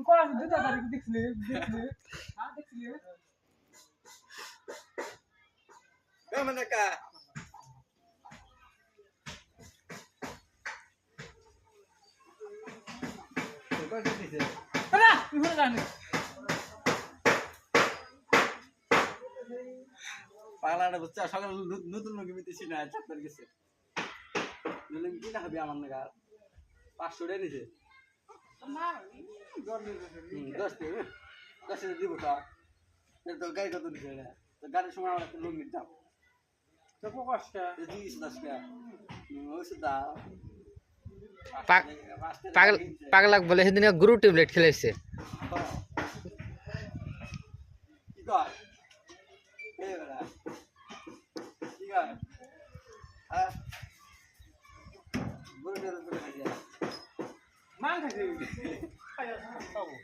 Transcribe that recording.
কলা দুটা তারিখ দেখছিলে হ্যাঁ দেখছিলে মানে কা আরে তুই জানি পাগলাটা বুঝছে সকালে নতুন মুখে মিতেছি না চাকরি গেছে নলে কি না হবে আমার নাগাল 500 টাকা নিছে দশ দিব তো গাড়ি কত নিছে তো গাড়ির সময় আমার একটা লুঙ্গির দাম তো কষ্ট দিস 10 টাকা ওষুধ দাও পাগলাক বলে সেদিন গুরু ট্যাবলেট খেলাইছে কি কর কি কর হ্যাঁ গুরু ট্যাবলেট মান খাইছে খাইয়া খাবো